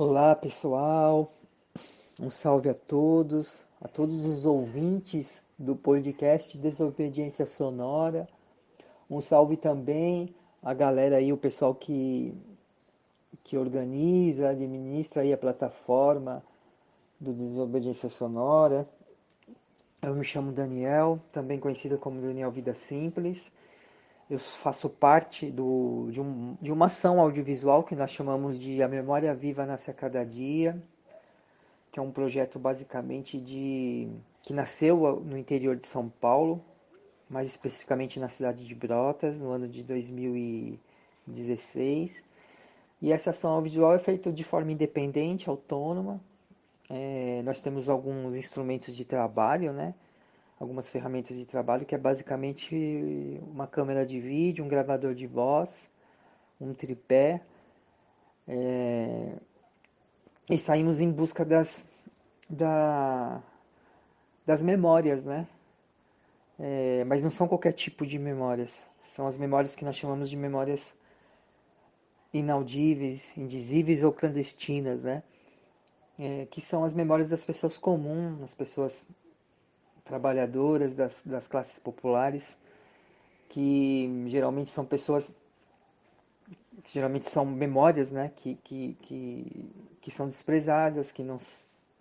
Olá, pessoal. Um salve a todos os ouvintes do podcast Desobediência Sonora. Um salve também a galera aí, o pessoal que organiza, administra aí a plataforma do Desobediência Sonora. Eu me chamo Daniel, também conhecido como Daniel Vida Simples. Eu faço parte de uma ação audiovisual que nós chamamos de A Memória Viva Nasce a Cada Dia, que é um projeto basicamente que nasceu no interior de São Paulo, mais especificamente na cidade de Brotas, no ano de 2016. E essa ação audiovisual é feita de forma independente, autônoma. Nós temos alguns instrumentos de trabalho, né? Algumas ferramentas de trabalho, que é basicamente uma câmera de vídeo, um gravador de voz, um tripé, e saímos em busca da, das memórias, né? Mas não são qualquer tipo de memórias. São as memórias que nós chamamos de memórias inaudíveis, indizíveis ou clandestinas, né? Que são as memórias das pessoas comuns, das pessoas trabalhadoras, das classes populares, que geralmente são pessoas, que geralmente são memórias, né? Que são desprezadas, que não,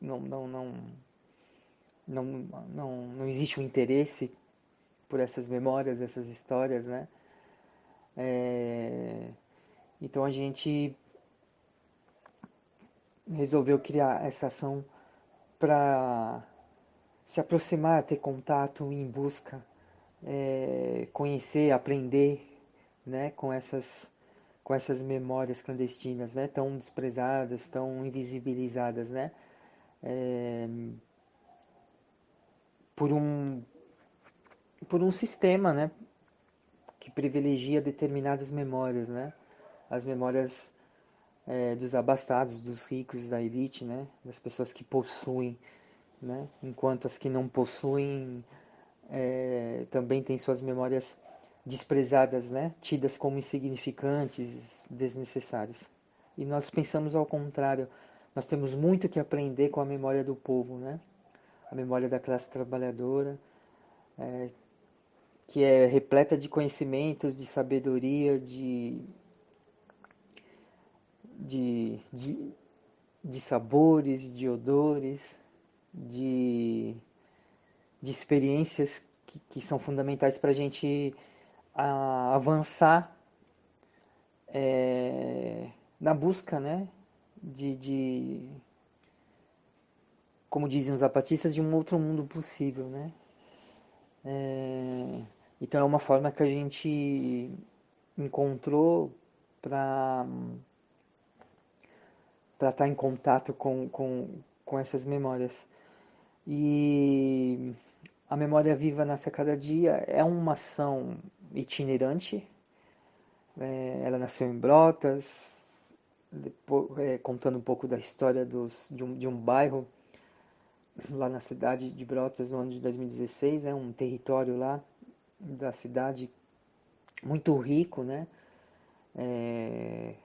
não, não, não, não existe um interesse por essas memórias, essas histórias, né? É, Então a gente resolveu criar essa ação para se aproximar, ter contato em busca, conhecer, aprender, né, com essas memórias clandestinas, né, tão desprezadas, tão invisibilizadas, né, é, por um por um sistema, né, que privilegia determinadas memórias, né, as memórias dos abastados, dos ricos, da elite, né, das pessoas que possuem, né, enquanto as que não possuem também têm suas memórias desprezadas, né, tidas como insignificantes, desnecessárias. E nós pensamos ao contrário, nós temos muito que aprender com a memória do povo, né, a memória da classe trabalhadora, que é repleta de conhecimentos, de sabedoria, de, de, de sabores, de odores, de, de experiências que são fundamentais para a gente avançar na busca, né, de, como dizem os zapatistas, de um outro mundo possível, né? Então é uma forma que a gente encontrou para estar em contato com essas memórias. E a Memória Viva Nasce a Cada Dia é uma ação itinerante. Ela nasceu em Brotas, depois, contando um pouco da história de um bairro lá na cidade de Brotas, no ano de 2016, né, um território lá da cidade muito rico, né, é,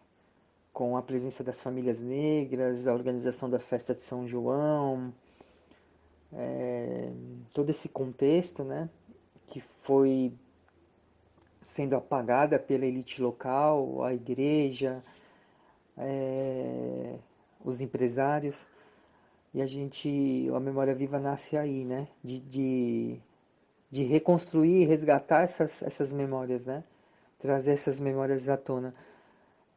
com a presença das famílias negras, a organização da festa de São João, todo esse contexto, né, que foi sendo apagada pela elite local, a igreja, é, os empresários, e a Memória Viva nasce aí, né, de reconstruir e resgatar essas memórias, né, trazer essas memórias à tona.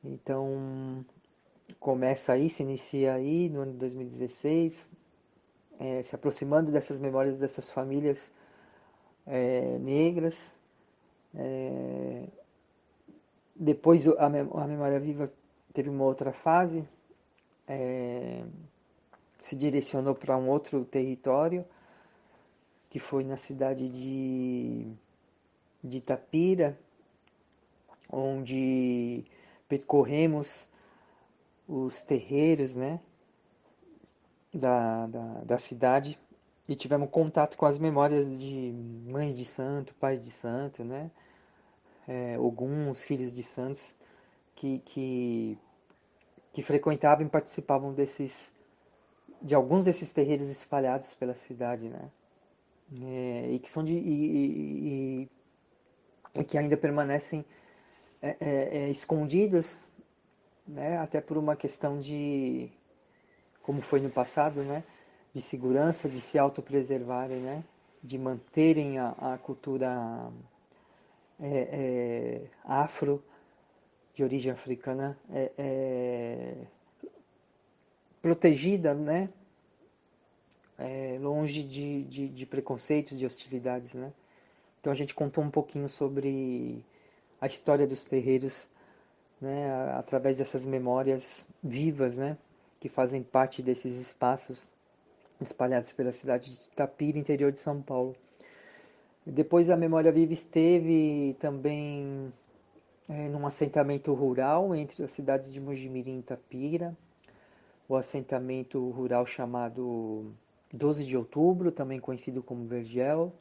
Então, começa aí, se inicia aí no ano de 2016, se aproximando dessas memórias dessas famílias negras. Depois a Memória Viva teve uma outra fase, se direcionou para um outro território, que foi na cidade de Itapira, onde percorremos os terreiros, né, da cidade e tivemos contato com as memórias de mães de santo, pais de santo, né, Oguns, filhos de santos, que, que, que frequentavam e participavam de alguns desses terreiros espalhados pela cidade, né? E que são e que ainda permanecem escondidos, né? Até por uma questão de, como foi no passado, né? De segurança, de se autopreservarem, né? De manterem a cultura afro, de origem africana, protegida, né? Longe de preconceitos, de hostilidades, né? Então a gente contou um pouquinho sobre a história dos terreiros, né? Através dessas memórias vivas, né? Que fazem parte desses espaços espalhados pela cidade de Itapira, interior de São Paulo. Depois a Memória Viva esteve também num assentamento rural entre as cidades de Mojimirim e Itapira, o assentamento rural chamado 12 de Outubro, também conhecido como Vergel.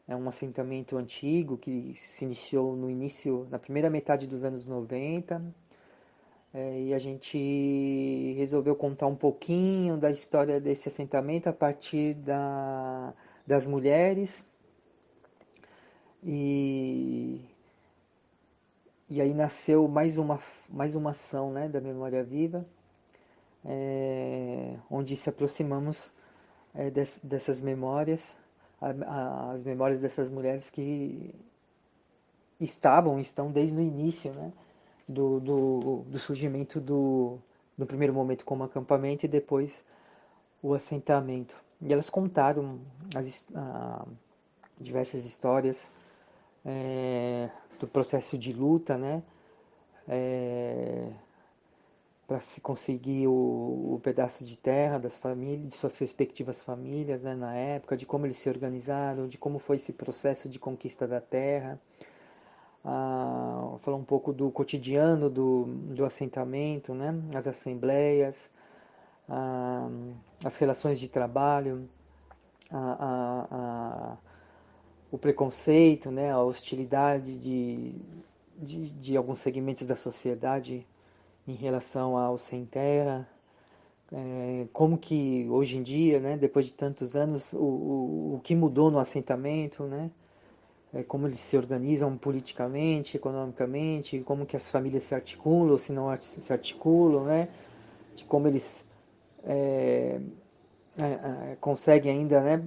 É um assentamento antigo que se iniciou na primeira metade dos anos 90. E a gente resolveu contar um pouquinho da história desse assentamento a partir das mulheres. E, e aí nasceu mais uma ação, né, da Memória Viva, onde se aproximamos dessas memórias, as memórias dessas mulheres que estão desde o início, né, do surgimento no primeiro momento como acampamento e depois o assentamento. E elas contaram diversas histórias do processo de luta, né, para se conseguir o pedaço de terra das famílias, de suas respectivas famílias, né, na época, de como eles se organizaram, de como foi esse processo de conquista da terra. Falar um pouco do cotidiano do assentamento, né, as assembleias, as relações de trabalho, o preconceito, né, a hostilidade de alguns segmentos da sociedade em relação ao sem terra, como que hoje em dia, né, depois de tantos anos, o que mudou no assentamento, né, como eles se organizam politicamente, economicamente, como que as famílias se articulam, ou se não se articulam, né, de como eles conseguem ainda, né,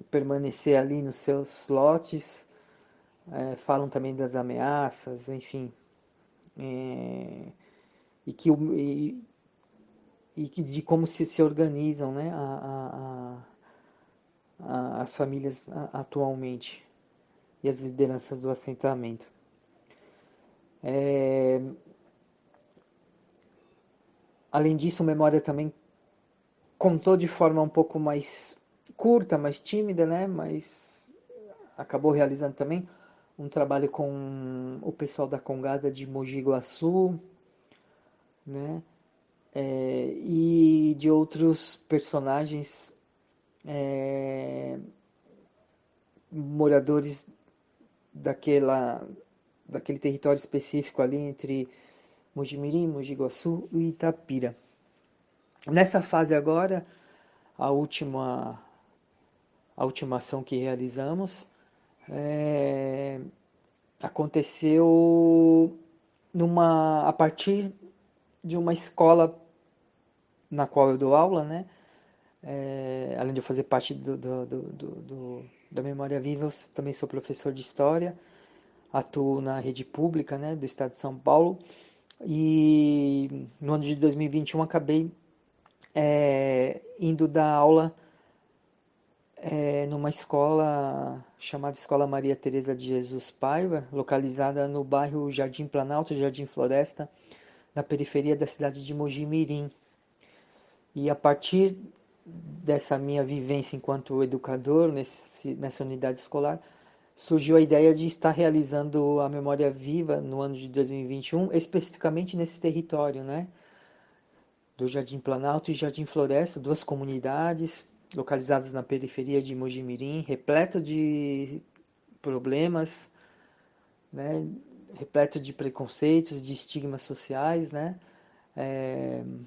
permanecer ali nos seus lotes, falam também das ameaças, enfim, e que de como se organizam, né, as famílias atualmente e as lideranças do assentamento. Além disso, Memória também contou de forma um pouco mais curta, mais tímida, né, mas acabou realizando também um trabalho com o pessoal da Congada de Mogi Guaçu, né, e de outros personagens moradores daquele território específico ali entre Mojimirim, Mogi Guaçu e Itapira. Nessa fase agora, a última ação que realizamos aconteceu a partir de uma escola na qual eu dou aula, né? Além de eu fazer parte da Memória Viva, eu também sou professor de História, atuo na rede pública, né, do estado de São Paulo, e no ano de 2021 acabei indo dar aula numa escola chamada Escola Maria Teresa de Jesus Paiva, localizada no bairro Jardim Planalto, Jardim Floresta, na periferia da cidade de Mojimirim. E a partir dessa minha vivência enquanto educador nessa unidade escolar, surgiu a ideia de estar realizando a Memória Viva no ano de 2021, especificamente nesse território, né? Do Jardim Planalto e Jardim Floresta, duas comunidades localizadas na periferia de Mojimirim, repleto de problemas, né? Repleto de preconceitos, de estigmas sociais, né?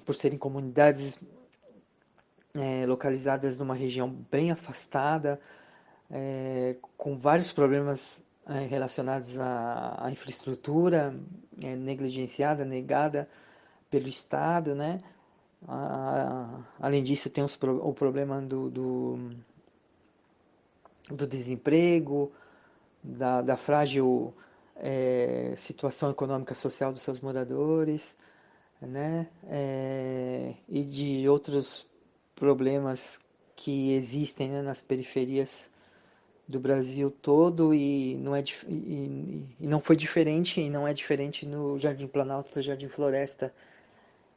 por serem comunidades localizadas numa região bem afastada, com vários problemas relacionados à infraestrutura negligenciada, negada pelo Estado, né? Além disso, tem o problema do desemprego, da frágil situação econômica social dos seus moradores, né? E de outros problemas que existem, né, nas periferias do Brasil todo e não foi diferente e não é diferente no Jardim Planalto, Jardim Floresta,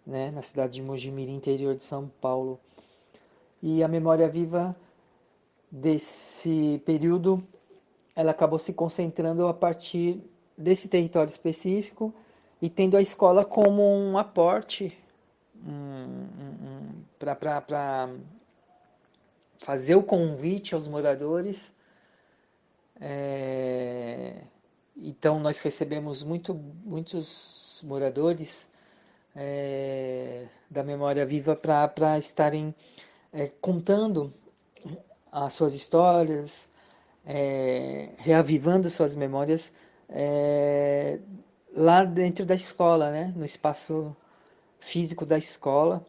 né, na cidade de Mojimirim, interior de São Paulo. E a memória viva desse período, ela acabou se concentrando a partir desse território específico e tendo a escola como um aporte para fazer o convite aos moradores. Então nós recebemos muitos moradores da Memória Viva para estarem contando as suas histórias, reavivando suas memórias lá dentro da escola, né? No espaço físico da escola.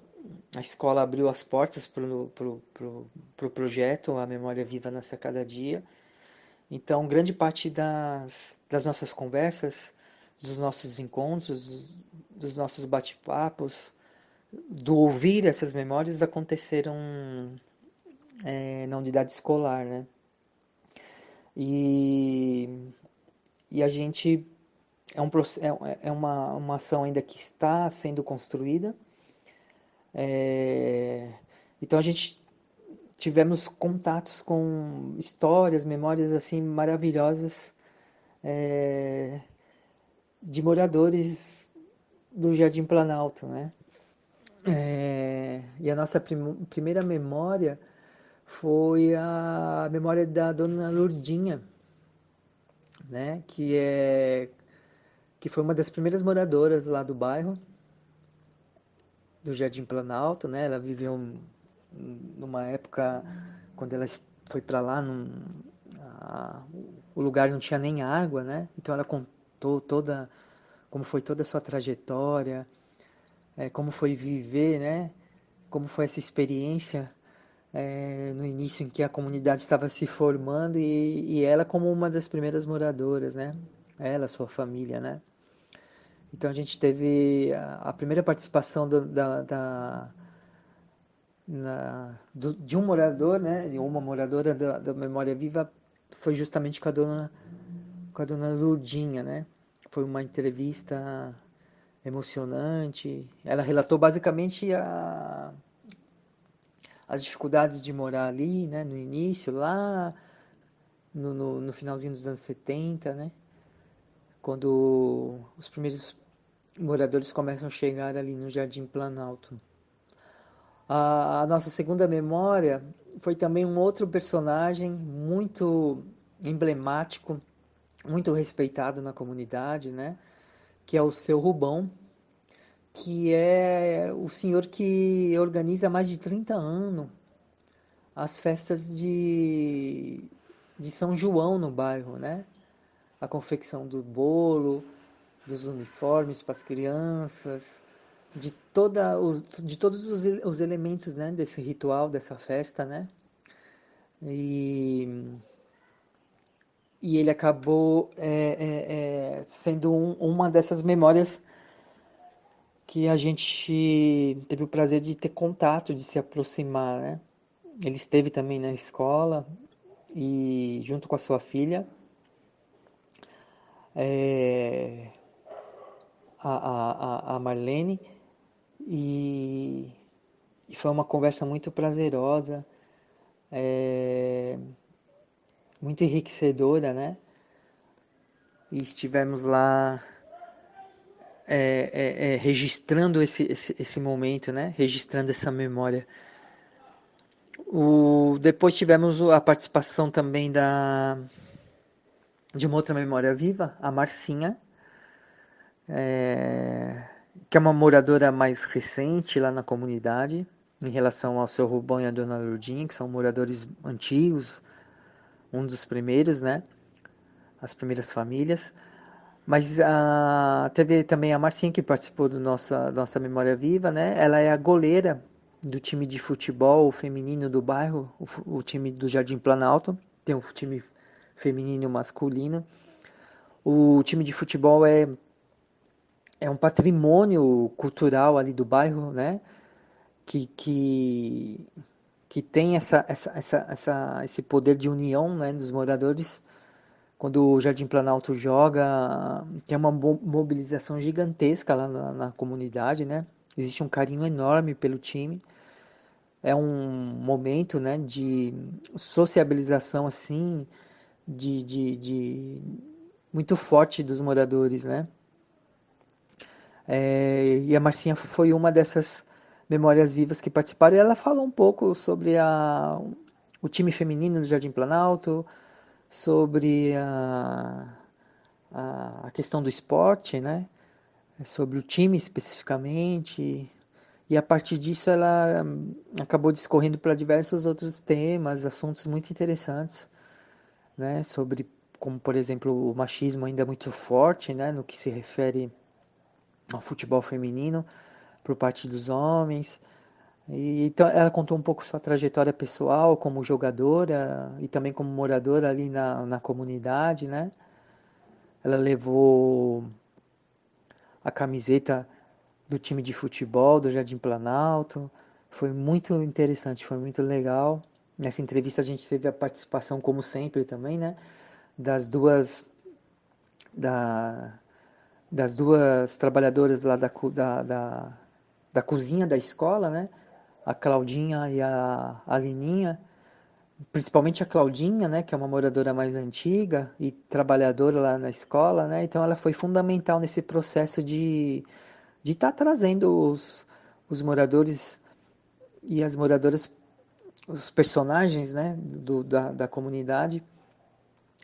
A escola abriu as portas para o projeto A Memória Viva Nasce a Cada Dia. Então, grande parte das nossas conversas, dos nossos encontros, dos nossos bate-papos, do ouvir essas memórias aconteceram na unidade escolar, né? E a gente é uma ação ainda que está sendo construída. Então a gente tivemos contatos com histórias, memórias assim maravilhosas de moradores do Jardim Planalto, né? E a nossa primeira memória foi a memória da dona Lourdinha, né? Que foi uma das primeiras moradoras lá do bairro, do Jardim Planalto, né? Ela viveu numa época quando ela foi para lá, o lugar não tinha nem água, né? Então ela contou como foi toda a sua trajetória, como foi viver, né? Como foi essa experiência no início em que a comunidade estava se formando e ela como uma das primeiras moradoras, né? Ela, sua família, né? Então a gente teve a primeira participação de um morador, né? De uma moradora da Memória Viva foi justamente com a dona Lourdinha, né? Foi uma entrevista emocionante. Ela relatou basicamente as dificuldades de morar ali, né? No início, lá no finalzinho dos anos 70, né? Quando os primeiros moradores começam a chegar ali no Jardim Planalto. A nossa segunda memória foi também um outro personagem muito emblemático, muito respeitado na comunidade, né? Que é o seu Rubão, que é o senhor que organiza há mais de 30 anos as festas de São João no bairro, né? A confecção do bolo, dos uniformes para as crianças, de todos os elementos, né, desse ritual, dessa festa, né? E, e ele acabou sendo uma dessas memórias que a gente teve o prazer de ter contato, de se aproximar, né? Ele esteve também na escola e junto com a sua filha, é, a Marlene, e, e foi uma conversa muito prazerosa, muito enriquecedora, né? E estivemos lá registrando esse momento, né? Registrando essa memória. Depois tivemos a participação também de uma outra memória viva, a Marcinha, que é uma moradora mais recente lá na comunidade, em relação ao seu Rubão e a dona Lourdinha, que são moradores antigos, um dos primeiros, né? As primeiras famílias. Mas teve também a Marcinha que participou do nossa Memória Viva, né? Ela é a goleira do time de futebol feminino do bairro, o time do Jardim Planalto. Tem um time feminino e um masculino. O time de futebol é um patrimônio cultural ali do bairro, né? Que, que, que tem esse poder de união, né, dos moradores. Quando o Jardim Planalto joga, tem uma mobilização gigantesca lá na comunidade, né? Existe um carinho enorme pelo time. É um momento, né, de sociabilização, assim, de muito forte dos moradores, né? E a Marcinha foi uma dessas memórias vivas que participaram. E ela falou um pouco sobre o time feminino do Jardim Planalto, sobre a questão do esporte, né? Sobre o time especificamente. E a partir disso ela acabou discorrendo para diversos outros temas, assuntos muito interessantes, né? Sobre como, por exemplo, o machismo ainda muito forte, né? No que se refere ao futebol feminino por parte dos homens. E, então ela contou um pouco sua trajetória pessoal como jogadora e também como moradora ali na comunidade, né? Ela levou a camiseta do time de futebol do Jardim Planalto. Foi muito interessante, foi muito legal. Nessa entrevista a gente teve a participação, como sempre, também, né? Das duas, da, das duas trabalhadoras lá da cozinha da escola, né? A Claudinha e a Lininha. Principalmente a Claudinha, né, que é uma moradora mais antiga e trabalhadora lá na escola, né, então ela foi fundamental nesse processo de estar trazendo os moradores e as moradoras, os personagens, né, da comunidade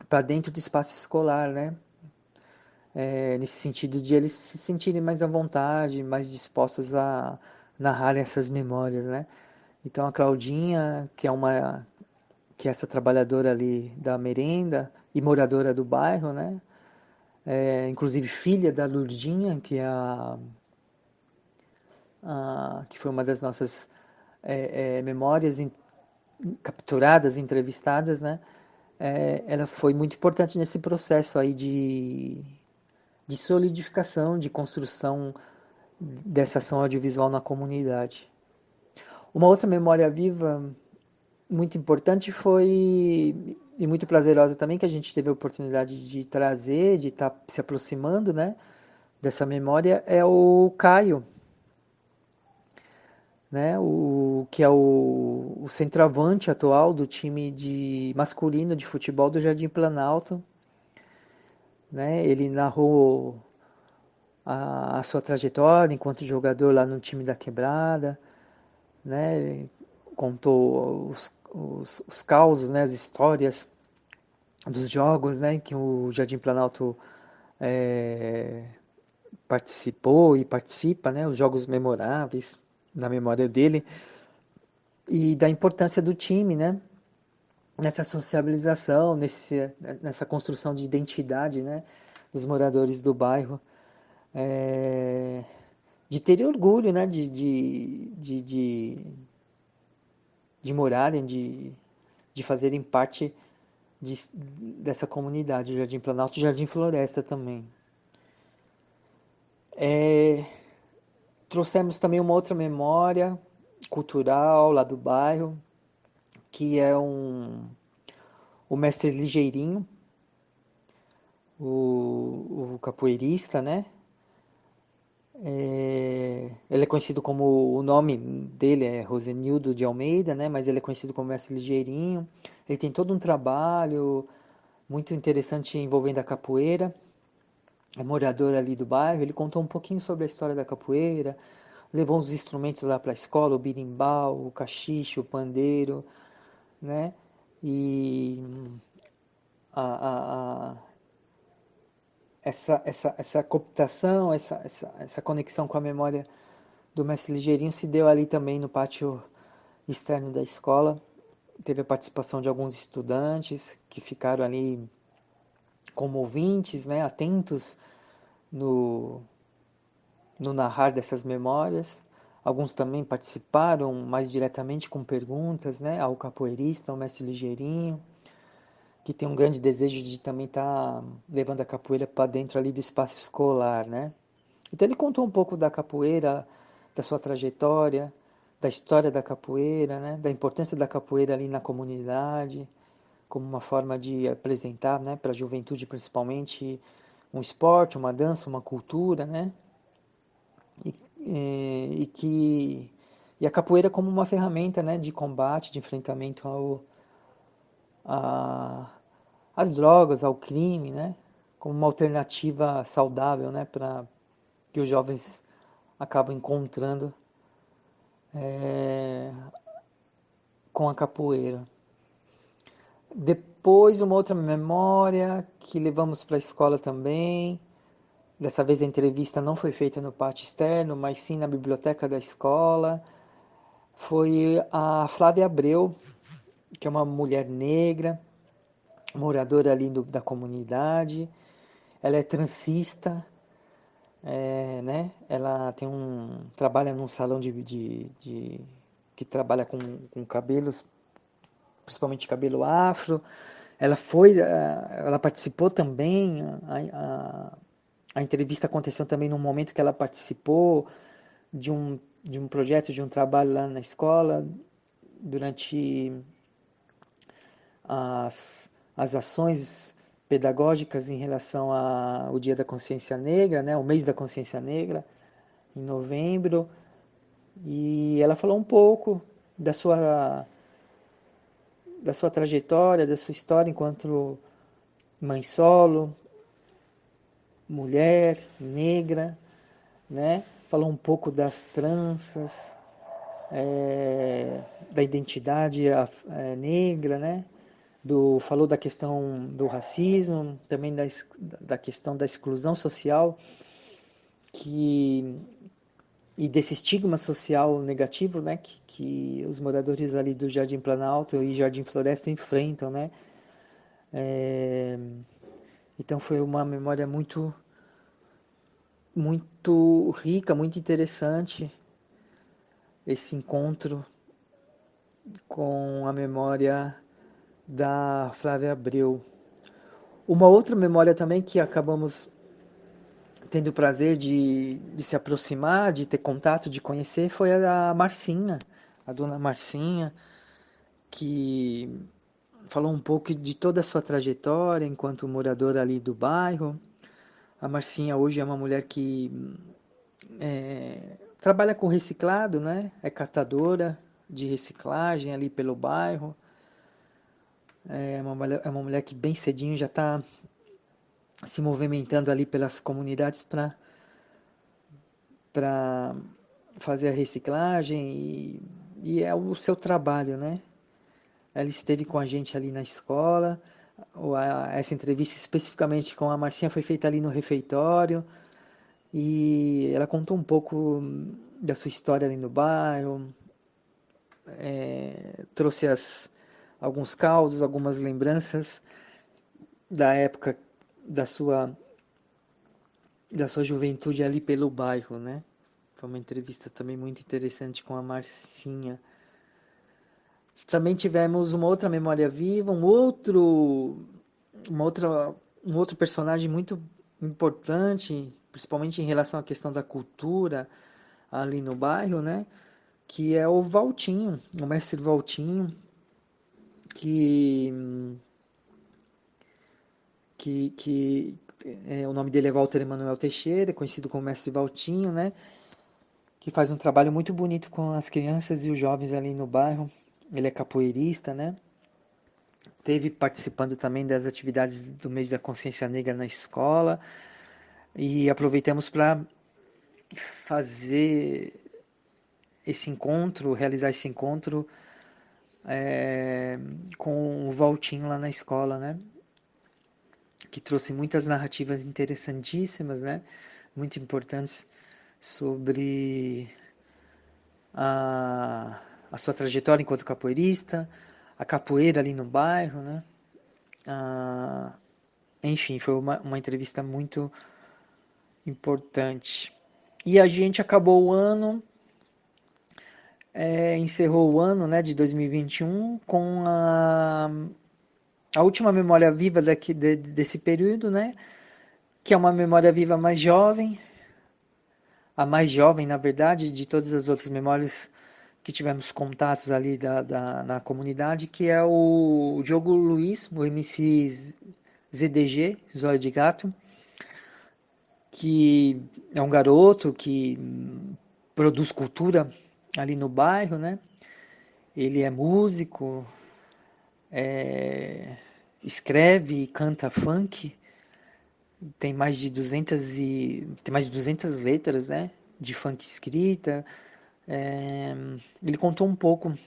para dentro do espaço escolar, né, nesse sentido de eles se sentirem mais à vontade, mais dispostos a narrar essas memórias, né. Então a Claudinha, que é essa trabalhadora ali da merenda e moradora do bairro, né? Inclusive filha da Lurdinha, que foi uma das nossas memórias capturadas, entrevistadas, né? Ela foi muito importante nesse processo aí de solidificação, de construção dessa ação audiovisual na comunidade. Uma outra memória viva muito importante foi, e muito prazerosa também, que a gente teve a oportunidade de trazer, de estar se aproximando, né, dessa memória, é o Caio, né, que é o centroavante atual do time masculino de futebol do Jardim Planalto, né, ele narrou a sua trajetória enquanto jogador lá no time da Quebrada, né, contou os causos, né, as histórias dos jogos, né, que o Jardim Planalto é, participou e participa, né, os jogos memoráveis na memória dele e da importância do time, né, nessa sociabilização, nessa construção de identidade, né, dos moradores do bairro, é, de ter orgulho, né, de morarem, de fazerem parte dessa comunidade, o Jardim Planalto e Jardim Floresta também. Trouxemos também uma outra memória cultural lá do bairro, que é o mestre Ligeirinho, o capoeirista, né? Ele é conhecido como, o nome dele é Rosenildo de Almeida, né? Mas ele é conhecido como mestre Ligeirinho. Ele tem todo um trabalho muito interessante envolvendo a capoeira. É morador ali do bairro. Ele contou um pouquinho sobre a história da capoeira, levou uns instrumentos lá para a escola, o birimbau, o cachicho, o pandeiro, né? E a, a, a, essa cooptação, essa conexão com a memória do mestre Ligeirinho se deu ali também no pátio externo da escola. Teve a participação de alguns estudantes que ficaram ali como ouvintes, né, atentos no, no narrar dessas memórias. Alguns também participaram mais diretamente com perguntas, né, ao capoeirista, ao mestre Ligeirinho, que tem um grande desejo de também estar levando a capoeira para dentro ali do espaço escolar, né? Então ele contou um pouco da capoeira, da sua trajetória, da história da capoeira, né? Da importância da capoeira ali na comunidade, como uma forma de apresentar, né, para a juventude principalmente, um esporte, uma dança, uma cultura, né? E que e a capoeira como uma ferramenta, né, de combate, de enfrentamento a, às drogas, ao crime, né? Como uma alternativa saudável, né, para que os jovens acabam encontrando é, com a capoeira. Depois, uma outra memória que levamos para a escola também. Dessa vez a entrevista não foi feita no pátio externo, mas sim na biblioteca da escola. Foi a Flávia Abreu, que é uma mulher negra, moradora ali da comunidade. Ela é transista, né? Ela tem trabalha num salão que trabalha com cabelos, principalmente cabelo afro. Ela participou também. A entrevista aconteceu também num momento que ela participou de um projeto, de um trabalho lá na escola, durante as ações pedagógicas em relação ao Dia da Consciência Negra, né, o mês da Consciência Negra, em novembro. E ela falou um pouco da sua trajetória, da sua história enquanto mãe solo, mulher, negra, né? Falou um pouco das tranças, da identidade negra, né? Falou da questão do racismo, também da questão da exclusão social que, e desse estigma social negativo, né? Que os moradores ali do Jardim Planalto e Jardim Floresta enfrentam, né? É, então foi uma memória muito rica, muito interessante esse encontro com a memória da Flávia Abreu. Uma outra memória também que acabamos tendo o prazer de se aproximar, de ter contato, de conhecer, foi a Marcinha, a dona Marcinha, que falou um pouco de toda a sua trajetória enquanto moradora ali do bairro. A Marcinha hoje é uma mulher que trabalha com reciclado, né? É catadora de reciclagem ali pelo bairro. É uma mulher que bem cedinho já está se movimentando ali pelas comunidades para fazer a reciclagem e é o seu trabalho, né? Ela esteve com a gente ali na escola. Essa entrevista especificamente com a Marcinha foi feita ali no refeitório e ela contou um pouco da sua história ali no bairro, trouxe alguns causos, algumas lembranças da época da sua da sua juventude ali pelo bairro, né? Foi uma entrevista também muito interessante com a Marcinha. Também tivemos uma outra memória viva, uma outra, um outro personagem muito importante, principalmente em relação à questão da cultura ali no bairro, né? Que é o Valtinho, o mestre Valtinho, que, que o nome dele é Walter Emanuel Teixeira, conhecido como mestre Valtinho, né? Que faz um trabalho muito bonito com as crianças e os jovens ali no bairro. Ele é capoeirista, né? Teve participando também das atividades do mês da consciência negra na escola e aproveitamos para fazer esse encontro, realizar esse encontro com o Valtinho lá na escola, né? que trouxe muitas narrativas interessantíssimas, né? Muito importantes sobre a, a sua trajetória enquanto capoeirista, a capoeira ali no bairro, né? Ah, enfim, foi uma entrevista muito importante. E a gente acabou o ano, encerrou o ano, né, de 2021 com a última memória viva desse período, né, que é uma memória viva mais jovem, a mais jovem, na verdade, de todas as outras memórias que tivemos contatos ali na comunidade, que é o Diogo Luiz, o MC ZDG, Zóio de Gato, que é um garoto que produz cultura ali no bairro, né? Ele é músico, escreve e canta funk, tem mais de 200 letras, né? De funk escrita. É, ele contou um pouco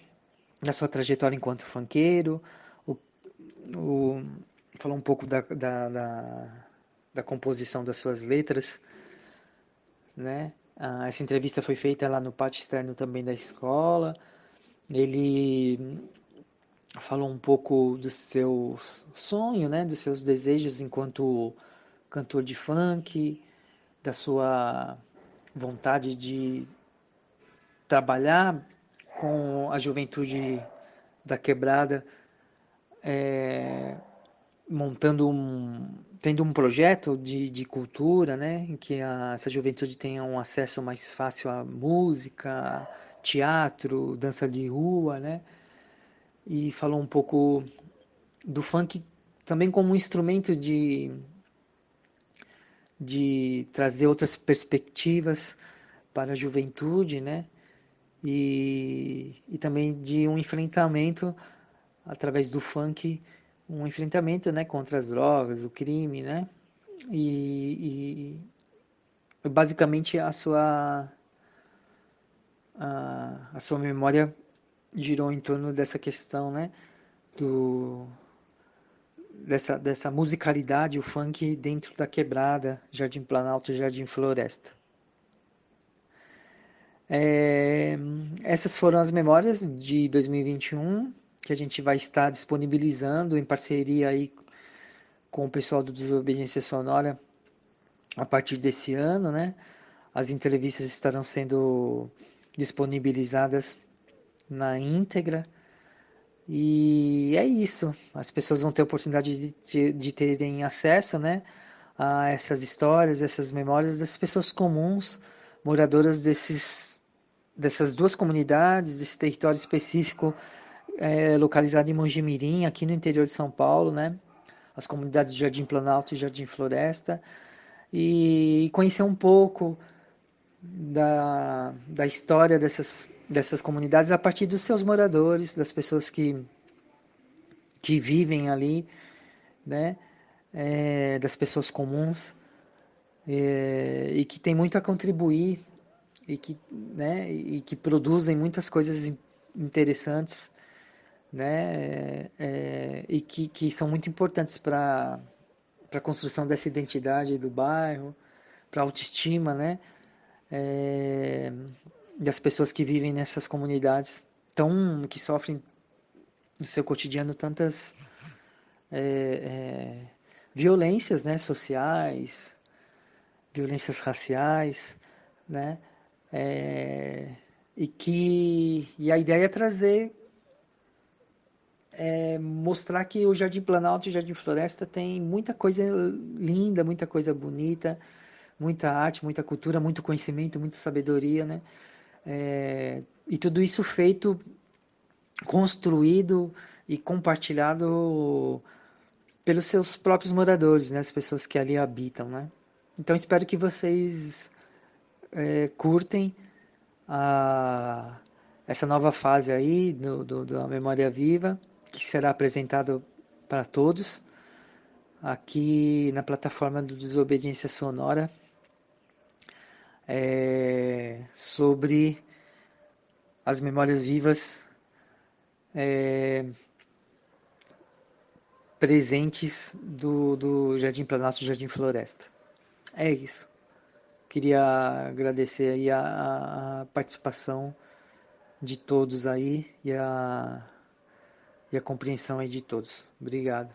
da sua trajetória enquanto funkeiro, o, o, falou um pouco da composição das suas letras, né? Essa entrevista foi feita lá no pátio externo também da escola. Ele falou um pouco do seu sonho, né? Dos seus desejos enquanto cantor de funk, da sua vontade de trabalhar com a juventude da quebrada, montando tendo um projeto de cultura, né, em que essa juventude tenha um acesso mais fácil à música, teatro, dança de rua, né, e falou um pouco do funk também como um instrumento de trazer outras perspectivas para a juventude, né, e também de um enfrentamento através do funk, um enfrentamento, né, contra as drogas, o crime, né, e basicamente a sua memória girou em torno dessa questão, né, do dessa musicalidade, o funk dentro da quebrada, Jardim Planalto, Jardim Floresta. É, essas foram as memórias de 2021 que a gente vai estar disponibilizando em parceria aí com o pessoal do Desobediência Sonora a partir desse ano, né? As entrevistas estarão sendo disponibilizadas na íntegra. E é isso. As pessoas vão ter a oportunidade de terem acesso, né, a essas histórias, essas memórias das pessoas comuns, moradoras dessas duas comunidades, desse território específico localizado em Mongimirim, aqui no interior de São Paulo, né? As comunidades de Jardim Planalto e Jardim Floresta. E conhecer um pouco da história dessas comunidades a partir dos seus moradores, das pessoas que vivem ali, né? Das pessoas comuns e que tem muito a contribuir e que produzem muitas coisas interessantes, né? E que são muito importantes para a construção dessa identidade do bairro, para a autoestima, né? É, das pessoas que vivem nessas comunidades que sofrem no seu cotidiano tantas violências, né, sociais, violências raciais, né, e a ideia é trazer, mostrar que o Jardim Planalto e o Jardim Floresta tem muita coisa linda, muita coisa bonita, muita arte, muita cultura, muito conhecimento, muita sabedoria, né, e tudo isso feito, construído e compartilhado pelos seus próprios moradores, né, as pessoas que ali habitam, né. Então espero que vocês curtem a, essa nova fase aí da Memória Viva, que será apresentado para todos aqui na plataforma do Desobediência Sonora, sobre as memórias vivas presentes do Jardim Planalto e Jardim Floresta. É isso. Queria agradecer aí a participação de todos aí e a compreensão aí de todos. Obrigado.